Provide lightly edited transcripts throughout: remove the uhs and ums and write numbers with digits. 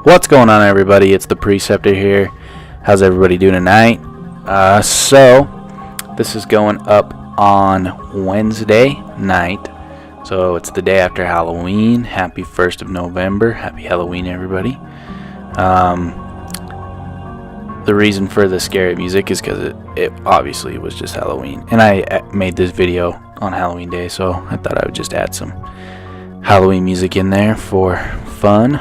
What's going on, everybody? It's the Preceptor here. How's everybody doing tonight? So this is going up on Wednesday night, so it's the day after Halloween. Happy 1st of November. Happy Halloween, everybody. The reason for the scary music is because it obviously was just Halloween, and I made this video on Halloween day, so I thought I would just add some Halloween music in there for fun.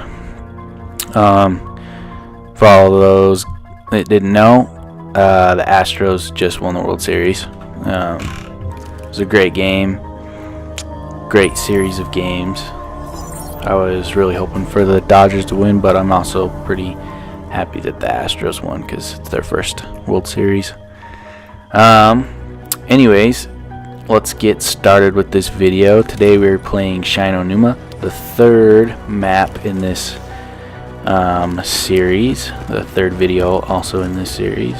For all of those that didn't know, the Astros just won the World Series. It was a great game, great series of games. I was really hoping for the Dodgers to win, but I'm also pretty happy that the Astros won because it's their first World Series. Anyways, let's get started with this video. Today we're playing Shinonuma, the third map in this series, the third video also in this series.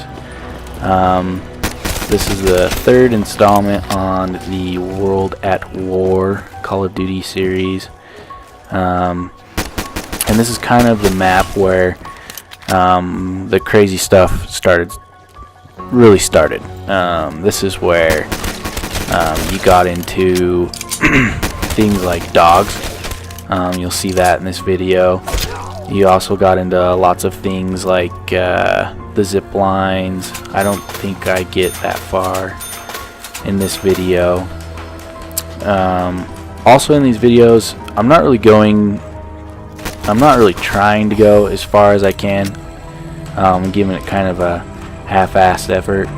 This is the third installment on the World at War Call of Duty series, and this is kind of the map where the crazy stuff really started. This is where you got into things like dogs. You'll see that in this video. You also got into lots of things like the zip lines. I don't think I get that far in this video. Also in these videos, I'm not really trying to go as far as I can. I'm giving it kind of a half-assed effort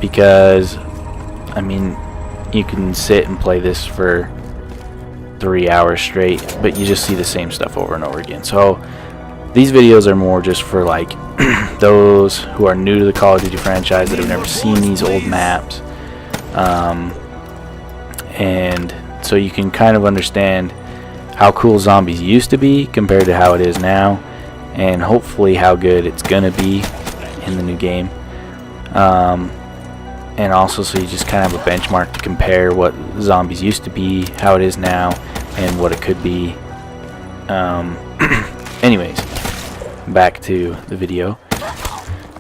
because, I mean, you can sit and play this for 3 hours straight, but you just see the same stuff over and over again. So these videos are more just for like those who are new to the Call of Duty franchise that have never seen these old maps, and so you can kind of understand how cool zombies used to be compared to how it is now, and hopefully how good it's gonna be in the new game. And also, so you just kind of have a benchmark to compare what zombies used to be, how it is now, and what it could be. Anyways, back to the video.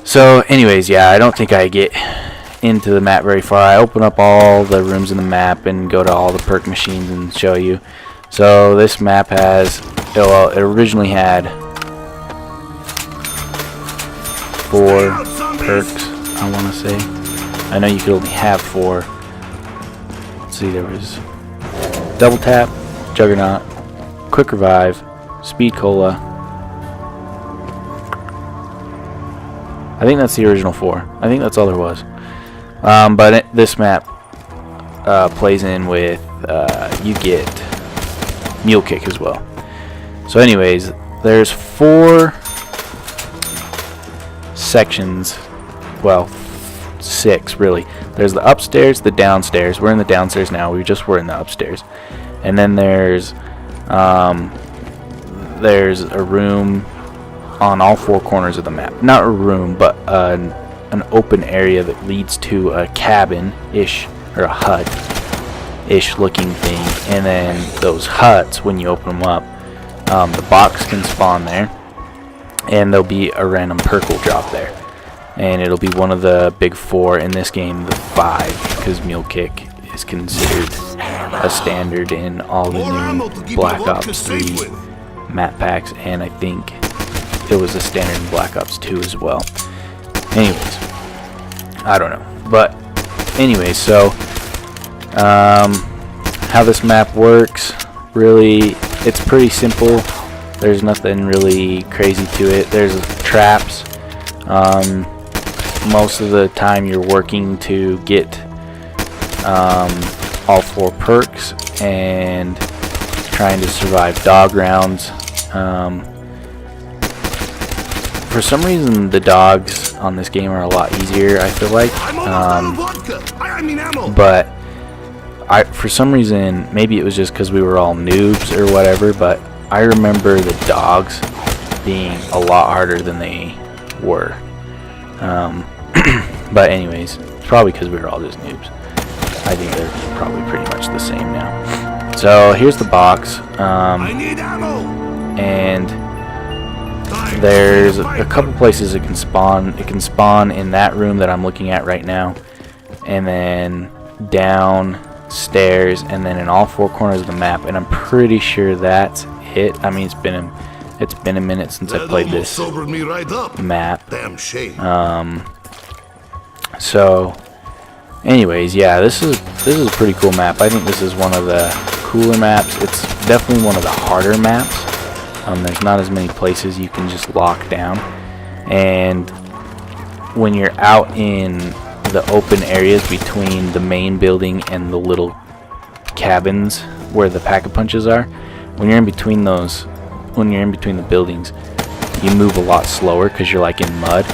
So anyways, yeah, I don't think I get into the map very far. I open up all the rooms in the map and go to all the perk machines and show you. So this map has, well, it originally had 4 perks, I want to say. I know you could only have 4. Let's see, there was Double Tap, Juggernaut, Quick Revive, Speed Cola. I think that's the original 4. I think that's all there was. But this map plays in with, you get Mule Kick as well. So anyways, there's 4 sections, well, 6 really. There's the upstairs, the downstairs. We're in the downstairs now. We just were in the upstairs. And then there's a room on all 4 corners of the map. Not a room, but an open area that leads to a cabin-ish, or a hut-ish looking thing. And then those huts, when you open them up, the box can spawn there, and there'll be a random perk will drop there. And it'll be one of the big 4 in this game, the 5, because Mule Kick is considered a standard in all the new Black Ops 3 map packs, and I think it was a standard in Black Ops 2 as well. Anyways, I don't know. But anyways, so how this map works, really, it's pretty simple. There's nothing really crazy to it. There's traps. Most of the time you're working to get all 4 perks and trying to survive dog rounds. For some reason the dogs on this game are a lot easier, I feel like, but for some reason, maybe it was just because we were all noobs or whatever, but I remember the dogs being a lot harder than they were. But anyways, it's probably because we were all just noobs. I think they're probably pretty much the same now. So here's the box, I need ammo. and there's a couple places it can spawn. It can spawn in that room that I'm looking at right now, and then downstairs, and then in all four corners of the map. And I'm pretty sure that's it. I mean, it's been a minute since I played this map. Damn shame. So, anyways, yeah, this is a pretty cool map. I think this is one of the cooler maps. It's definitely one of the harder maps. There's not as many places you can just lock down, and when you're out in the open areas between the main building and the little cabins where the pack-a-punches are, when you're in between the buildings, you move a lot slower because you're like in mud,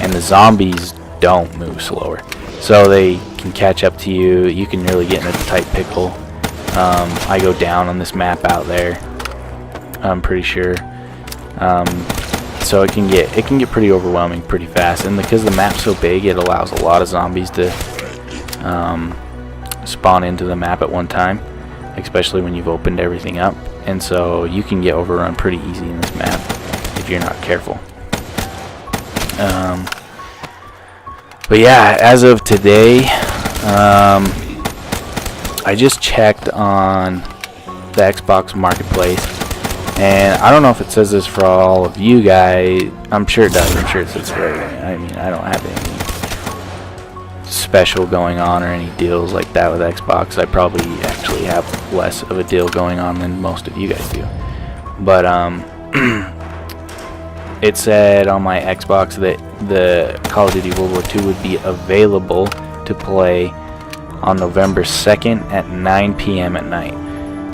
and the zombies don't move slower, so they can catch up to you. You can really get in a tight pickle. I go down on this map out there, I'm pretty sure. So it can get pretty overwhelming pretty fast, and because the map's so big, it allows a lot of zombies to spawn into the map at one time, especially when you've opened everything up. And so you can get overrun pretty easy in this map if you're not careful. But yeah, as of today, I just checked on the Xbox Marketplace, and I don't know if it says this for all of you guys. I'm sure it does. I'm sure it says for everyone. I mean, I don't have anything special going on or any deals like that with Xbox. I probably actually have less of a deal going on than most of you guys do. But it said on my Xbox that the Call of Duty World War II would be available to play on November 2nd at 9 p.m. at night.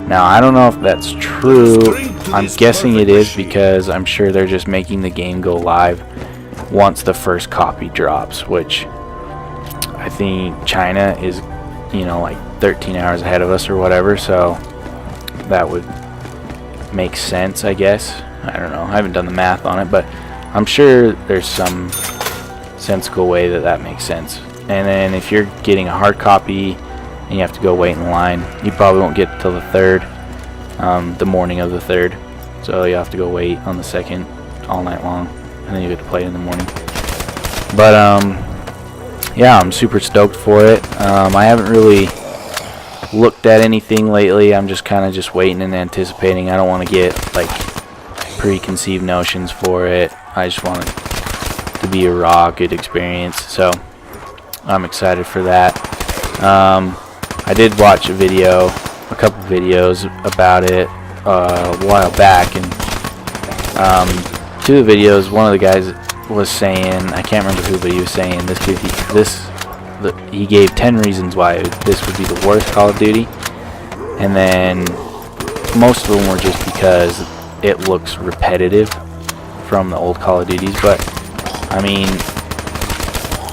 Now, I don't know if that's true. I'm guessing it is, because I'm sure they're just making the game go live once the first copy drops, which I think China is, like 13 hours ahead of us or whatever, so that would make sense, I guess. I don't know. I haven't done the math on it, but I'm sure there's some sensible way that makes sense. And then if you're getting a hard copy and you have to go wait in line, you probably won't get till the 3rd, the morning of the 3rd. So you have to go wait on the 2nd all night long, and then you get to play it in the morning. But yeah, I'm super stoked for it. I haven't really looked at anything lately. I'm just kind of waiting and anticipating. I don't want to get like preconceived notions for it. I just want it to be a raw, good experience. So I'm excited for that. I did watch a couple videos about it a while back, and two of the videos, one of the guys was saying, I can't remember who, but he was saying he gave 10 reasons why this would be the worst Call of Duty, and then most of them were just because it looks repetitive from the old Call of Duties. But I mean,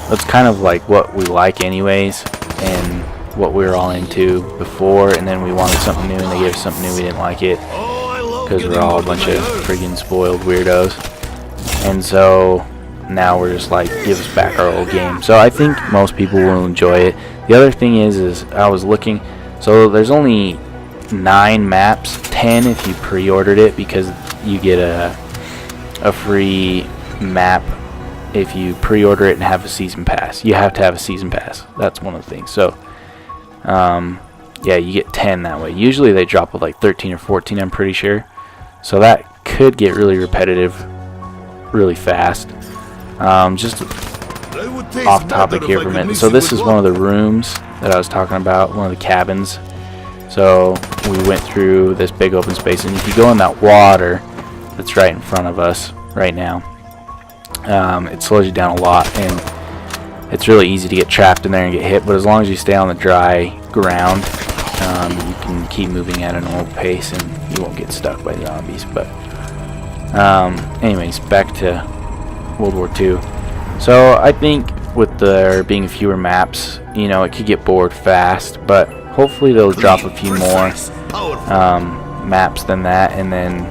that's kind of like what we like anyways, and what we were all into before, and then we wanted something new and they gave us something new, we didn't like it because we're all a bunch of friggin' spoiled weirdos. And so now we're just like, give us back our old game. So I think most people will enjoy it. The other thing is I was looking, so there's only 9 maps, 10 if you pre-ordered it, because you get a free map if you pre-order it and have a season pass. You have to have a season pass. That's one of the things. So yeah, you get 10 that way. Usually they drop with like 13 or 14, I'm pretty sure. So that could get really repetitive really fast. Just off topic here for a minute. So this is one of the rooms that I was talking about, one of the cabins. So we went through this big open space, and if you go in that water that's right in front of us right now, it slows you down a lot, and it's really easy to get trapped in there and get hit. But as long as you stay on the dry ground, you can keep moving at an old pace and you won't get stuck by zombies. But anyways, back to World War II. So I think with there being fewer maps, it could get bored fast, but hopefully they'll drop a few more maps than that, and then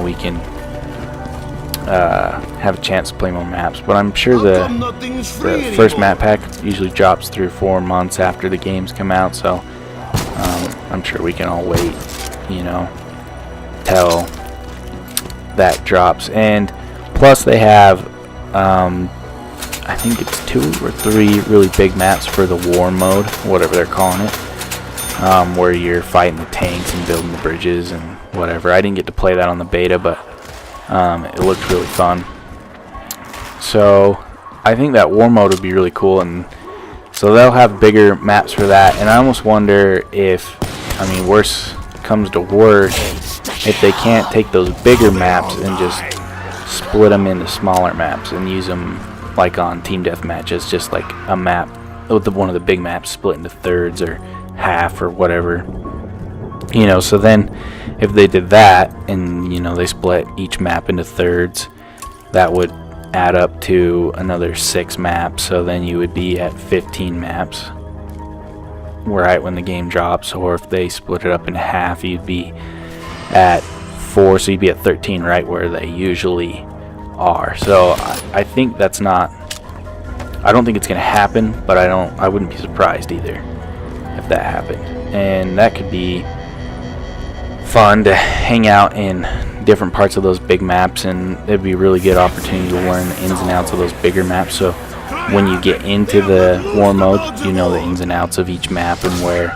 we can have a chance to play more maps. But I'm sure the first map pack usually drops 3 or 4 months after the games come out, so I'm sure we can all wait till that drops. And Plus they have, I think it's 2 or 3 really big maps for the war mode, whatever they're calling it, where you're fighting the tanks and building the bridges and whatever. I didn't get to play that on the beta, but it looked really fun. So I think that war mode would be really cool, and so they'll have bigger maps for that. And I almost wonder if, I mean, worse comes to worse, if they can't take those bigger maps and just split them into smaller maps and use them like on Team Deathmatch as just like a map with one of the big maps split into thirds or half or whatever, you know. So then if they did that and, you know, they split each map into thirds, that would add up to another 6 maps. So then you would be at 15 maps right when the game drops. Or if they split it up in half, you'd be at 4, so you'd be at 13, right where they usually are. So I think that's not, I don't think it's gonna happen, but I wouldn't be surprised either if that happened. And that could be fun to hang out in different parts of those big maps, and it'd be a really good opportunity to learn the ins and outs of those bigger maps. So when you get into the war mode, you know the ins and outs of each map and where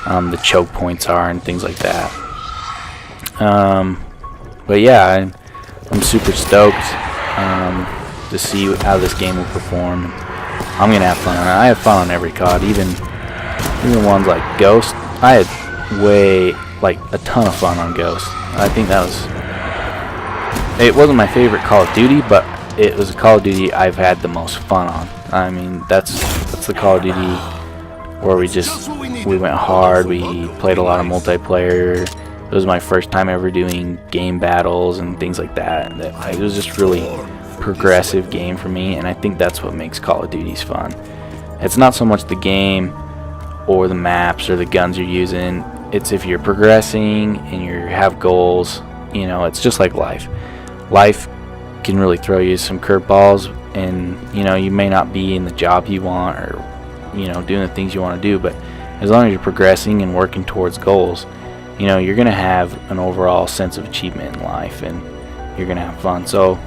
the choke points are and things like that. But yeah, I'm super stoked to see how this game will perform. I'm gonna have fun on it. I have fun on every COD, even ones like Ghost. I had a ton of fun on Ghost. I think that was, it wasn't my favorite Call of Duty, but it was a Call of Duty I've had the most fun on. I mean, that's the Call of Duty where we went hard. We played a lot of multiplayer. It was my first time ever doing game battles and things like that. It was just really progressive game for me, and I think that's what makes Call of Duty's fun. It's not so much the game or the maps or the guns you're using. It's if you're progressing and you have goals. You know, it's just like life. Life can really throw you some curveballs, and you know, you may not be in the job you want or, you know, doing the things you want to do, but as long as you're progressing and working towards goals, you know, you're gonna have an overall sense of achievement in life, and you're gonna have fun. So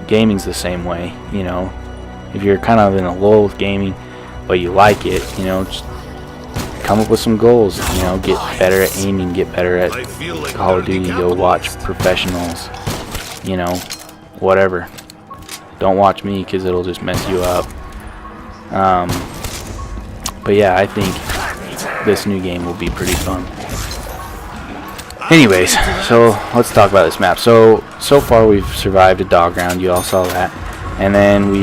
gaming's the same way. You know, if you're kind of in a lull with gaming but you like it, you know, just come up with some goals. You know, get better at aiming, get better at Call of Duty, go watch professionals, you know, whatever. Don't watch me because it'll just mess you up. But yeah, I think this new game will be pretty fun. Anyways, so let's talk about this map. So far we've survived a dog round. You all saw that. And then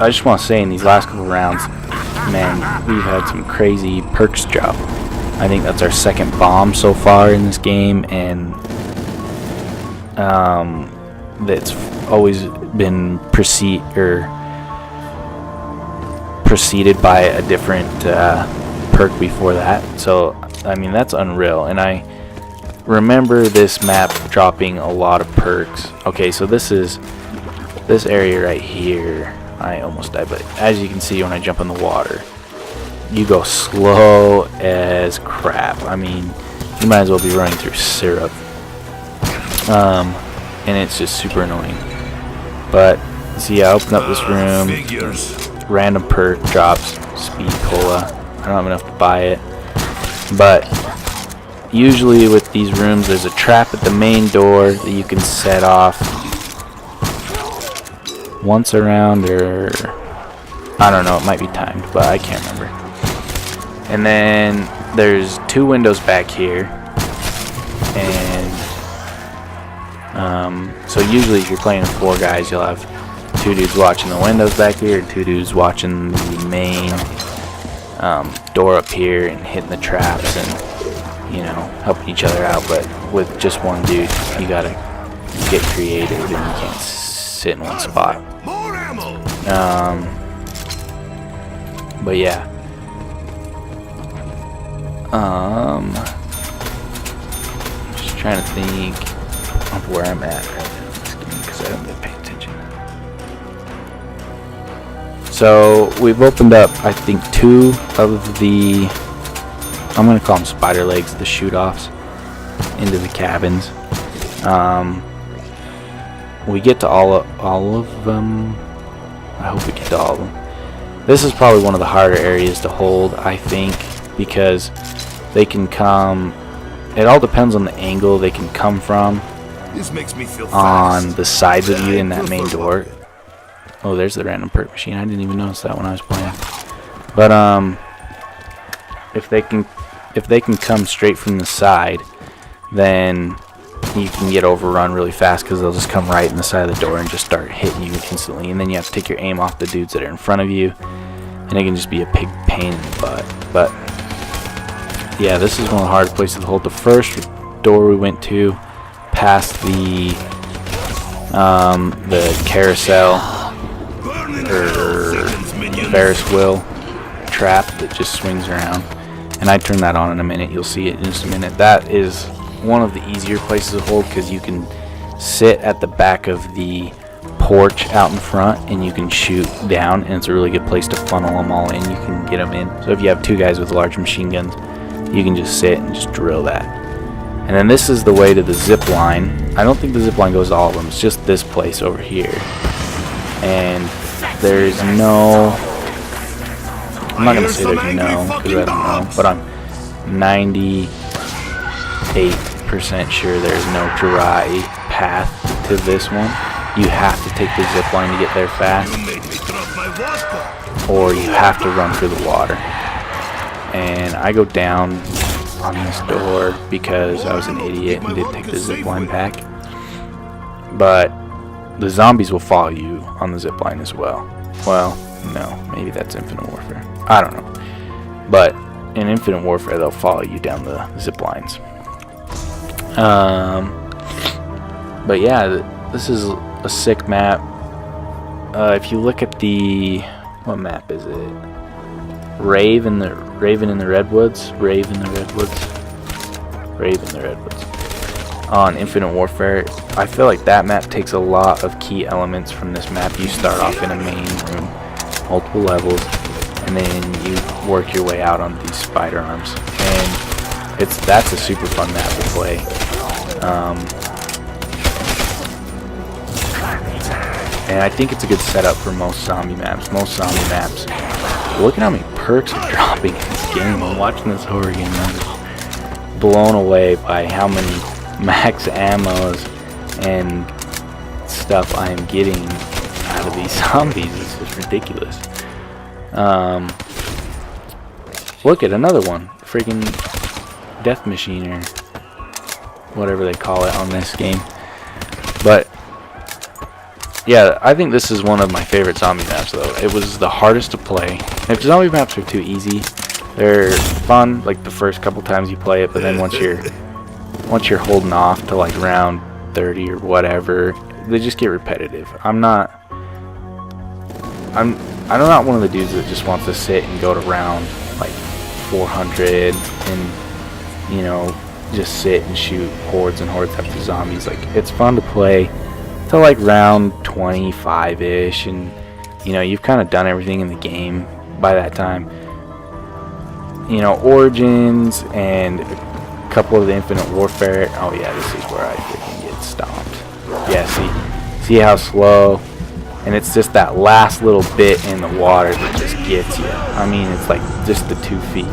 I just want to say, in these last couple rounds, man, we've had some crazy perks drop. I think that's our second bomb so far in this game, and that's always been preceded by a different perk before that. So I mean, that's unreal. And I remember this map dropping a lot of perks. Okay, so this area right here, I almost died, but as you can see, when I jump in the water, you go slow as crap. I mean, you might as well be running through syrup. And it's just super annoying. But see, I opened up this room, random perk drops, speed cola. I don't have enough to buy it, but usually with these rooms there's a trap at the main door that you can set off once around, or I don't know, it might be timed, but I can't remember. And then there's 2 windows back here, and so usually if you're playing with 4 guys, you'll have 2 dudes watching the windows back here and 2 dudes watching the main door up here and hitting the traps and, you know, helping each other out. But with just one dude, you gotta get creative and you can't sit in one spot. But yeah, just trying to think of where I'm at right now in this game because I don't really pay attention. So we've opened up, I think, 2 of the, I'm gonna call them spider legs, the shoot-offs into the cabins. we get to all of them. I hope we get to all of them. This is probably one of the harder areas to hold, I think, because they can come. It all depends on the angle they can come from. This makes me feel on the sides of you in that main door. Oh, there's the random perk machine. I didn't even notice that when I was playing. But if they can come straight from the side, then you can get overrun really fast because they'll just come right in the side of the door and just start hitting you instantly. And then you have to take your aim off the dudes that are in front of you, and it can just be a big pain in the butt. But yeah, this is one of the hardest places to hold. The first door we went to, past the carousel or Ferris wheel trap that just swings around, and I turn that on in a minute. You'll see it in just a minute. That is one of the easier places to hold because you can sit at the back of the porch out in front and you can shoot down, and it's a really good place to funnel them all in. You can get them in. So if you have two guys with large machine guns, you can just sit and just drill that. And then this is the way to the zip line. I don't think the zip line goes to all of them. It's just this place over here. And there's no... I'm not going to say there's no, because I don't know. But I'm 98% sure there's no dry path to this one. You have to take the zip line to get there fast. Or you have to run through the water. And I go down on this door because I was an idiot and didn't take the zipline back. But the zombies will follow you on the zipline as well. Well, no, maybe that's Infinite Warfare. I don't know. But in Infinite Warfare, they'll follow you down the ziplines. But yeah, this is a sick map. If you look at the... what map is it? Raven in the Redwoods on Infinite Warfare. I feel like that map takes a lot of key elements from this map. You start off in a main room, multiple levels, and then you work your way out on these spider arms, and that's a super fun map to play. And I think it's a good setup for most zombie maps. Look at how many perks are dropping in this game. I'm watching this horror game and I'm just blown away by how many max ammos and stuff I am getting out of these zombies. It's just ridiculous. Look at another one. Freaking death machine or whatever they call it on this game. But yeah, I think this is one of my favorite zombie maps though. It was the hardest to play. If zombie maps are too easy, they're fun like the first couple times you play it, but then once you're holding off to like round 30 or whatever, they just get repetitive. I'm not one of the dudes that just wants to sit and go to round like 400 and, you know, just sit and shoot hordes and hordes after zombies. Like, it's fun to play to like round 25-ish, and you know, you've kind of done everything in the game by that time. You know, Origins and a couple of the Infinite Warfare. Oh yeah, this is where I freaking get stomped. Yeah, see how slow, and it's just that last little bit in the water that just gets you. I mean, it's like just the 2 feet.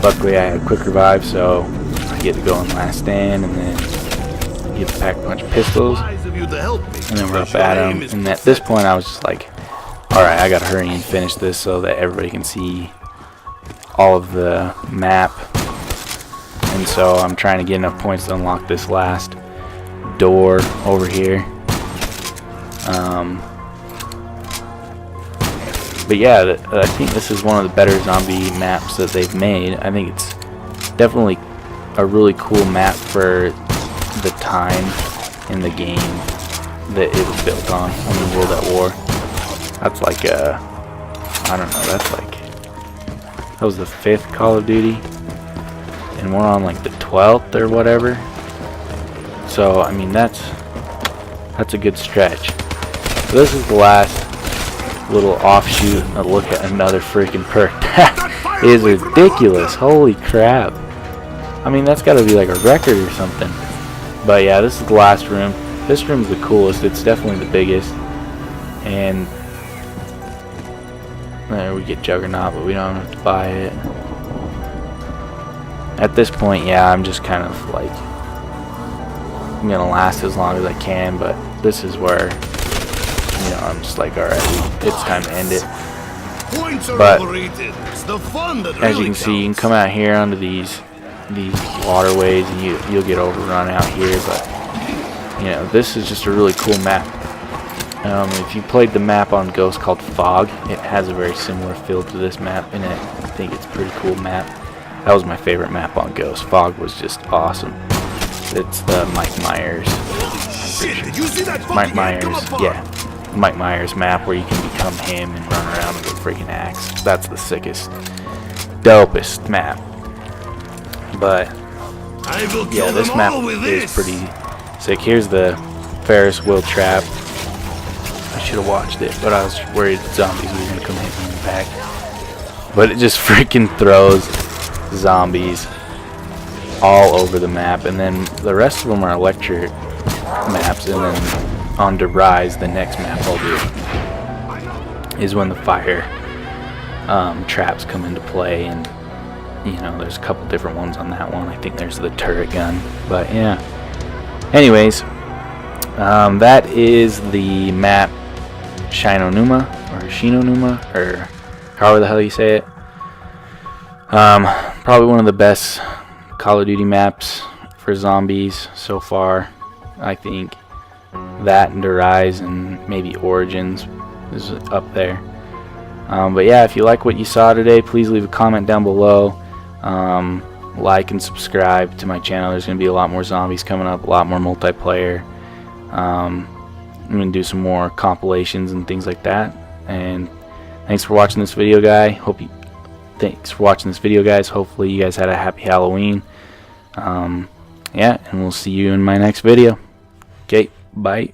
Luckily I had quick revive, so I get to go in last stand, and then get to pack a bunch of pistols, and then we're up at them. And at this point I was just like, alright, I gotta hurry and finish this so that everybody can see all of the map. And so I'm trying to get enough points to unlock this last door over here. But yeah, I think this is one of the better zombie maps that they've made. I think it's definitely a really cool map for the time in the game that it was built on. I mean, World at War. That's like I don't know, that's like, that was the 5th Call of Duty, and we're on like the 12th or whatever. So I mean, that's a good stretch. So this is the last little offshoot. A look at another freaking perk. That is ridiculous. Holy crap. I mean, that's got to be like a record or something. But yeah, this is the last room. This room's the coolest. It's definitely the biggest. And there we get Juggernaut, but we don't have to buy it. At this point, yeah, I'm just kind of like, I'm gonna last as long as I can, but this is where, you know, I'm just like, alright, it's time to end it. But as you can see, you can come out here onto these waterways, and you'll get overrun out here. But you know, this is just a really cool map. If you played the map on Ghost called Fog, it has a very similar feel to this map, and I think it's a pretty cool map. That was my favorite map on Ghost. Fog was just awesome. It's the Mike Myers. Mike Myers, yeah. Mike Myers map where you can become him and run around with a freaking axe. That's the sickest, dopest map. But yeah, this map is pretty sick. Here's the Ferris wheel trap. I should have watched it, but I was worried zombies were gonna come hit me in the back. But it just freaking throws zombies all over the map, and then the rest of them are electric maps, and then on to Rise, the next map I'll do is when the fire traps come into play, and you know, there's a couple different ones on that one. I think there's the turret gun, but yeah. Anyways, that is the map Shinonuma, or Shinonuma, or however the hell you say it. Probably one of the best Call of Duty maps for zombies so far. I think that and Rise and maybe Origins is up there. But yeah, if you like what you saw today, please leave a comment down below. Like and subscribe to my channel. There's going to be a lot more zombies coming up, a lot more multiplayer. I'm going to do some more compilations and things like that. And thanks for watching this video, guys. Hopefully you guys had a happy Halloween. Yeah, and we'll see you in my next video. Okay, bye.